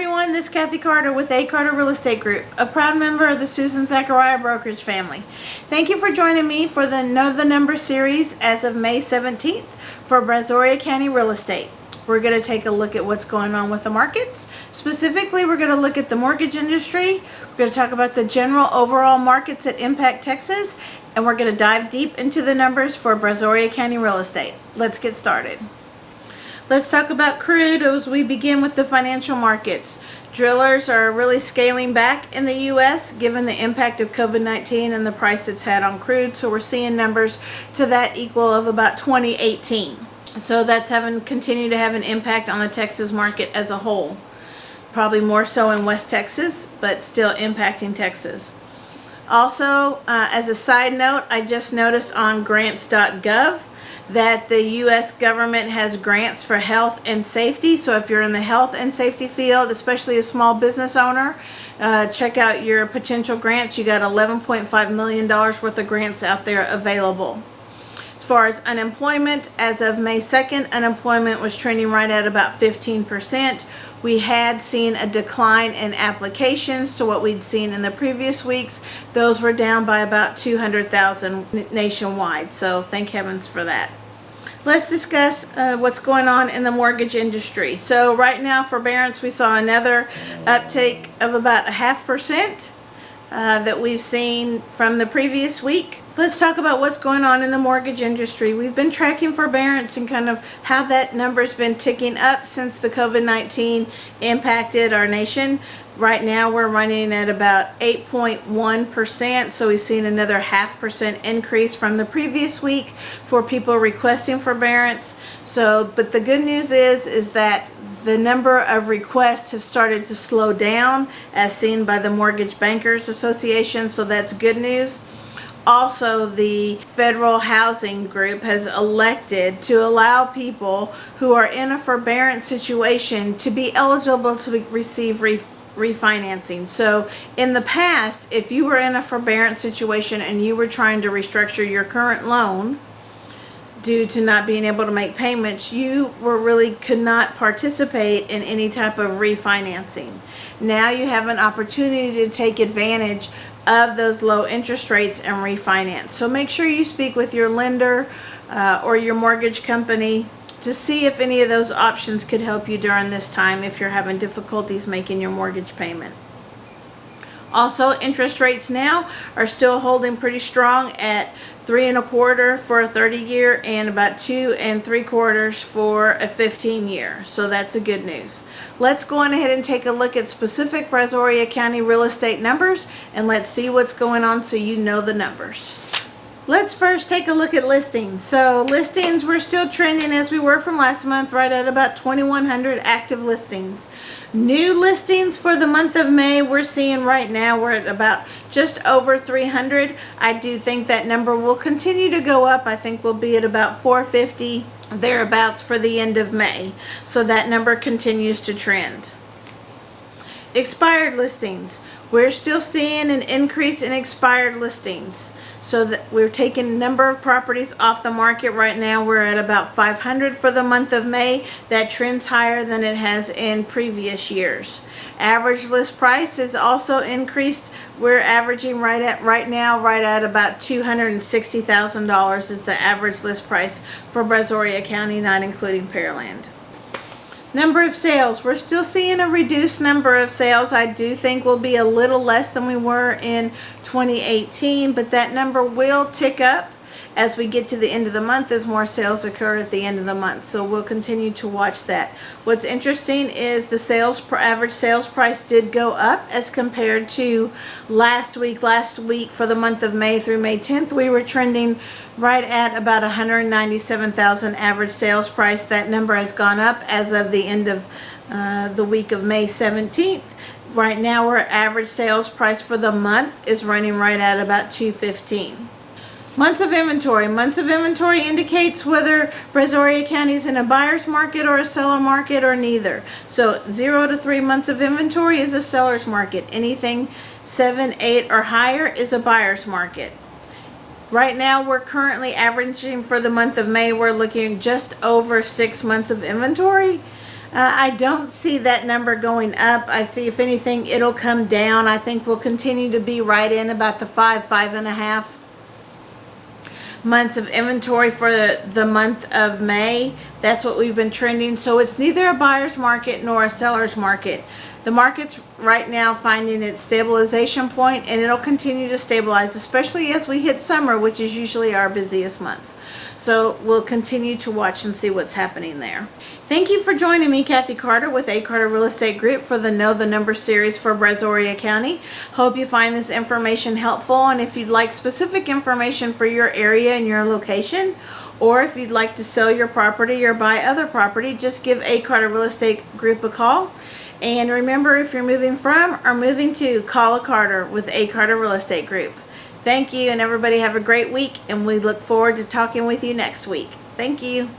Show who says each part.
Speaker 1: everyone, this is Kathy Carter with A. Carter Real Estate Group, a proud member of the Susan Zachariah brokerage family. Thank you for joining me for the Know the Number series as of May 17th for Brazoria County Real Estate. We're going to take a look at what's going on with the markets. Specifically, we're going to look at the mortgage industry. We're going to talk about the general overall markets that impact Texas, and we're going to dive deep into the numbers for Brazoria County Real Estate. Let's get started. Let's talk about crude as we begin with the financial markets. Drillers are really scaling back in the U.S. given the impact of COVID-19 and the price it's had on crude. So we're seeing numbers to that equal of about 2018. So that's continued to have an impact on the Texas market as a whole. Probably more so in West Texas, but still impacting Texas. Also, as a side note, I just noticed on grants.gov that the U.S. government has grants for health and safety. So if you're in the health and safety field, especially a small business owner, check out your potential grants. You got $11.5 million worth of grants out there available. As far as unemployment, as of May 2nd, unemployment was trending right at about 15%. We had seen a decline in applications to what we'd seen in the previous weeks. Those were down by about 200,000 nationwide, so thank heavens for that. Let's discuss what's going on in the mortgage industry. So right now, forbearance, we saw another uptake of about 0.5% that we've seen from the previous week. Let's talk about what's going on in the mortgage industry. We've been tracking forbearance and kind of how that number's been ticking up since the COVID-19 impacted our nation. Right now we're running at about 8.1%, so we've seen another 0.5% increase from the previous week for people requesting forbearance. But the good news is that the number of requests have started to slow down as seen by the Mortgage Bankers Association, so that's good news. Also, the Federal Housing Group has elected to allow people who are in a forbearance situation to be eligible to receive refinancing. So in the past, if you were in a forbearance situation and you were trying to restructure your current loan due to not being able to make payments, you could not participate in any type of refinancing. Now you have an opportunity to take advantage of those low interest rates and refinance. So make sure you speak with your lender or your mortgage company to see if any of those options could help you during this time if you're having difficulties making your mortgage payment. Also, interest rates now are still holding pretty strong at 3.25% for a 30-year and about 2.75% for a 15-year. So that's a good news. Let's go on ahead and take a look at specific Brazoria County real estate numbers, and let's see what's going on so you know the numbers. Let's first take a look at listings. So listings, we're still trending as we were from last month, right at about 2,100 active listings. New listings for the month of May, we're seeing right now we're at about just over 300. I do think that number will continue to go up. I think we'll be at about 450 thereabouts for the end of May. So that number continues to trend. Expired listings. We're still seeing an increase in expired listings. So that we're taking a number of properties off the market right now. We're at about 500 for the month of May. That trends higher than it has in previous years. Average list price is also increased. We're averaging right now at about $260,000 is the average list price for Brazoria County, not including Pearland. Number of sales, we're still seeing a reduced number of sales. I do think we'll be a little less than we were in 2018, but that number will tick up as we get to the end of the month as more sales occur at the end of the month. So we'll continue to watch that. What's interesting is the average sales price did go up as compared to last week. Last week for the month of May through May 10th, we were trending right at about $197,000 average sales price. That number has gone up as of the end of the week of May 17th. Right now, our average sales price for the month is running right at about $215,000. Months of inventory. Months of inventory indicates whether Brazoria County is in a buyer's market or a seller market or neither. So 0 to 3 months of inventory is a seller's market. Anything 7, 8 or higher is a buyer's market. Right now we're currently averaging for the month of May, we're looking just over 6 months of inventory. I don't see that number going up. I see, if anything, it'll come down. I think we'll continue to be right in about the 5.5 months of inventory for the month of May. That's what we've been trending. So it's neither a buyer's market nor a seller's market. The market's right now finding its stabilization point, and it'll continue to stabilize, especially as we hit summer, which is usually our busiest months. So we'll continue to watch and see what's happening there. Thank you for joining me, Kathy Carter, with A. Carter Real Estate Group for the Know the Number series for Brazoria County. Hope you find this information helpful, and if you'd like specific information for your area and your location, or if you'd like to sell your property or buy other property, just give A. Carter Real Estate Group a call. And remember, if you're moving from or moving to, call a Carter with A. Carter Real Estate Group. Thank you, and everybody have a great week, and we look forward to talking with you next week. Thank you.